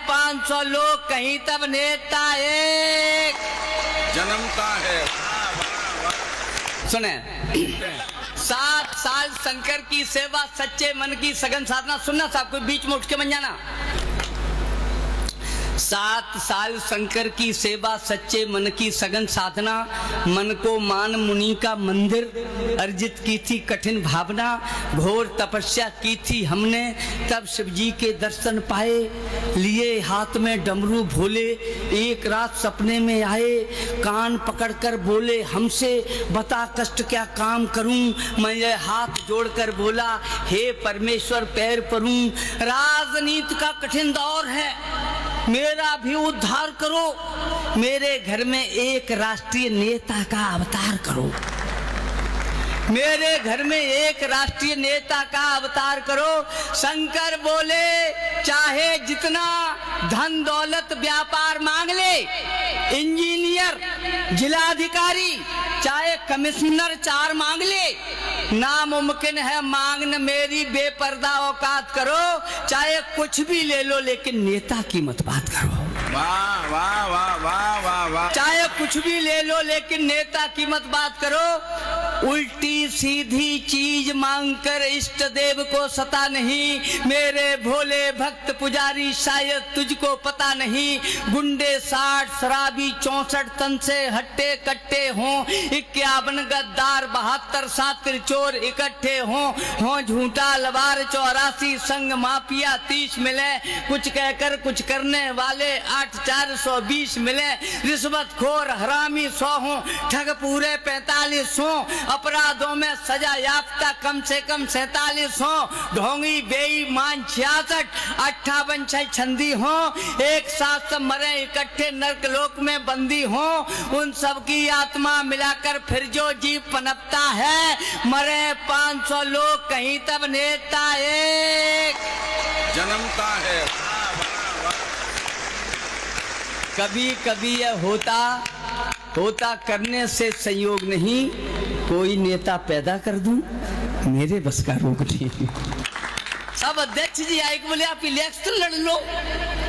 500 लोग कहीं तब नेता एक जन्मता है। सुने 7 साल शंकर की सेवा, सच्चे मन की सघन साधना। सुनना साहब, कोई बीच में उठ के मत जाना। 7 साल शंकर की सेवा, सच्चे मन की सघन साधना। मन को मान मुनि का मंदिर, अर्जित की थी कठिन भावना। घोर तपस्या की थी हमने, तब शिव जी के दर्शन पाए। लिए हाथ में डमरू भोले, एक रात सपने में आए। कान पकड़कर बोले हमसे, बता कष्ट क्या काम करूं। मैं ये हाथ जोड़कर बोला, हे परमेश्वर पैर परूं। राजनीति का कठिन दौर है, मेरा भी उद्धार करो। मेरे घर में एक राष्ट्रीय नेता का अवतार करो। मेरे घर में एक राष्ट्रीय नेता का अवतार करो। शंकर बोले, चाहे जितना धन दौलत व्यापार मांग ले, इंजीनियर जिलाधिकारी चाहे कमिश्नर 4 मांग ले, नामुमकिन है मांगना मेरी बेपर्दा औकात करो। चाहे कुछ भी ले लो, लेकिन नेता की मत बात करो। वाह वाह वाह वाह वाह वाह। चाहे कुछ भी ले लो, लेकिन नेता की मत बात करो। उल्टी सीधी चीज मांगकर इष्ट देव को सता नहीं। मेरे भोले भक्त पुजारी शायद तुझको पता नहीं। गुंडे 60 शराबी 64 तन से हट्टे कट्टे हों। 51 गद्दार 72 सातिर चोर इकट्ठे हों। झूठा लवार 84 संग माफिया 30 मिले। कुछ कहकर कुछ करने वाले 8,420 मिले। रिश्वत खोर हरामी 100 हों। ठग पूरे 45 हों। अपराधों में सजा याफ्ता कम से कम 47 हों। ढोंगी बेईमान 66, 58 छंदी हों। एक साथ सब मरे इकट्ठे नरक लोक में बंदी हों। उन सब की आत्मा मिलाकर फिर जो जीव पनपता है। मरे 500 लोग कहीं तब नेता एक जन्मता है। कभी कभी यह होता करने से संयोग नहीं। कोई नेता पैदा कर दूं, मेरे बस का रोग नहीं। सब अध्यक्ष जी आए कि बोले आप इलेक्शन लड़ लो।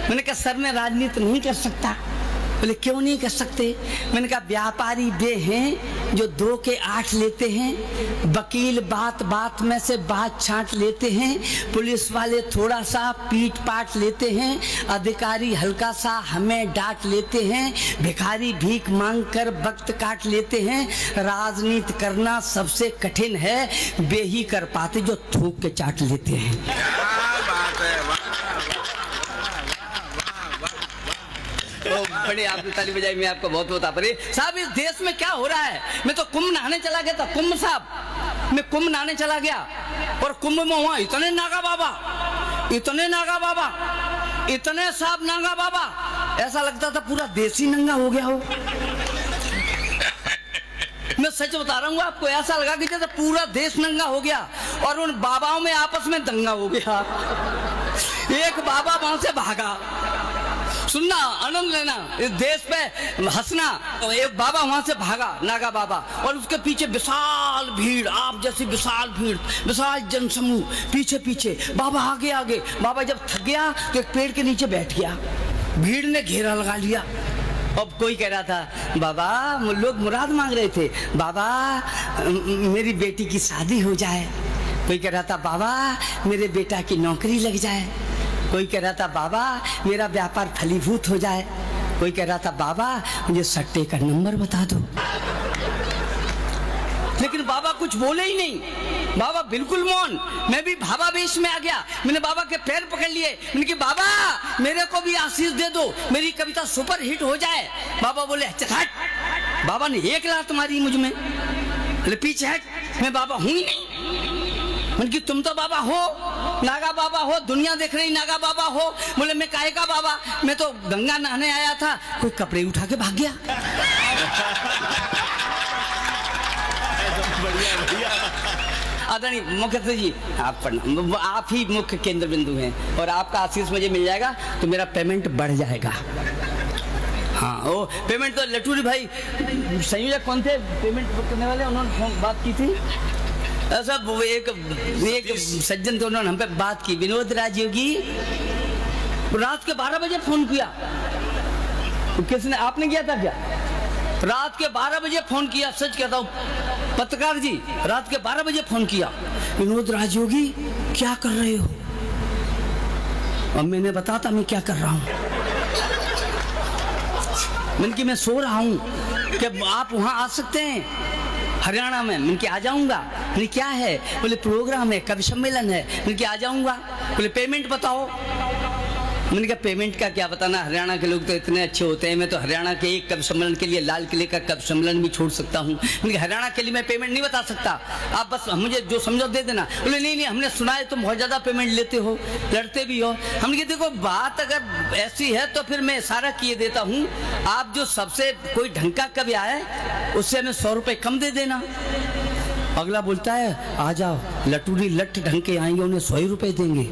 मैंने कहा सर मैं राजनीति नहीं कर सकता। बोले क्यों नहीं कर सकते। मैंने कहा व्यापारी वे हैं जो 2 के 8 लेते हैं। वकील बात बात में से बात छांट लेते हैं। पुलिस वाले थोड़ा सा पीट पाट लेते हैं। अधिकारी हल्का सा हमें डांट लेते हैं। भिखारी भीख मांग कर वक्त काट लेते हैं। राजनीति करना सबसे कठिन है, वे ही कर पाते जो थूक के चाट लेते हैं। क्या बात है। तो बड़े आपने ताली बजाई, मैं आपको बहुत बहुत आभारी साहब। इस देश में क्या हो रहा है। मैं तो कुंभ नहाने चला गया था। कुंभ साहब, मैं कुंभ नहाने चला गया और कुंभ में हुआ इतने नागा बाबा, इतने साहब नागा बाबा, ऐसा लगता था पूरा देश ही नंगा हो गया हो। मैं सच बता रहा हूँ आपको, ऐसा लगा कि जैसे पूरा देश नंगा हो गया और उन बाबाओं में आपस में दंगा हो गया। एक बाबा वहां से भागा। सुनना, आनंद लेना, इस देश पे हंसना। तो एक बाबा वहां से भागा, नागा बाबा, और उसके पीछे विशाल भीड़, आप जैसी विशाल भीड़, विशाल जनसमूह पीछे पीछे। बाबा आगे आगे। बाबा जब थक गया तो एक पेड़ के नीचे बैठ गया। भीड़ ने घेरा लगा लिया। अब कोई कह रहा था बाबा, लोग मुराद मांग रहे थे, बाबा मेरी बेटी की शादी हो जाए। कोई कह रहा था बाबा मेरे बेटा की नौकरी लग जाए। कोई कह रहा था बाबा मेरा व्यापार फलीभूत हो जाए। कोई कह रहा था बाबा मुझे सट्टे का नंबर बता दो। लेकिन बाबा कुछ बोले ही नहीं। बाबा बिल्कुल मौन। मैं भी भावावेश में आ गया। मैंने बाबा के पैर पकड़ लिए। मैंने कहा बाबा मेरे को भी आशीष दे दो, मेरी कविता सुपर हिट हो जाए। बाबा बोले चल हट। बाबा ने एक लात मारी मुझ में। बोले पीछे हट, मैं बाबा हूं ही नहीं। मैंने कहा तुम तो बाबा हो, नागा बाबा हो, दुनिया देख रही नागा बाबा हो। बोले मैं काहे का बाबा, मैं तो गंगा नहाने आया था। कोई कपड़े उठा के भाग गया। आदरणीय मुख्यमंत्री जी, आप पढ़ना, आप ही मुख्य केंद्र बिंदु हैं और आपका आशीष मुझे मिल जाएगा तो मेरा पेमेंट बढ़ जाएगा। हाँ, वो पेमेंट तो लटूरी भाई संयोजक कौन थे पेमेंट करने वाले, उन्होंने बात की थी। सब एक सज्जन थे, उन्होंने हम पे बात की। विनोद राज योगी रात के 12 बजे फोन किया। किसने, आपने किया था क्या? रात के 12 बजे फोन किया, सच कहता हूं पत्रकार जी, रात के 12 बजे फोन किया, विनोद राजयोगी क्या कर रहे हो? अब मैंने बताता मैं क्या कर रहा हूं। मैंने कि मैं सो रहा हूं, कि आप वहां आ सकते हैं हरियाणा में? मैंने कि आ जाऊंगा। मैंने क्या है? बोले प्रोग्राम है, कवि सम्मेलन है। मैंने कि आ जाऊंगा। बोले पेमेंट बताओ। मैंने कहा पेमेंट का क्या बताना, हरियाणा के लोग तो इतने अच्छे होते हैं, मैं तो हरियाणा के एक कवि सम्मेलन के लिए लाल किले का कवि सम्मेलन भी छोड़ सकता हूँ। मैंने कहा हरियाणा के लिए मैं पेमेंट नहीं बता सकता, आप बस मुझे जो समझो दे देना। बोले नहीं नहीं, हमने सुना है तुम बहुत ज़्यादा पेमेंट लेते हो, लड़ते भी हो। हमने कहा देखो बात अगर ऐसी है तो फिर मैं इशारा किए देता हूँ, आप जो सबसे कोई ढंग का कवि आए उससे हमें 100 रुपये कम दे देना। अगला बोलता है आ जाओ, लटूरी लट ढंग के आएंगे, उन्हें 100 ही रुपये देंगे।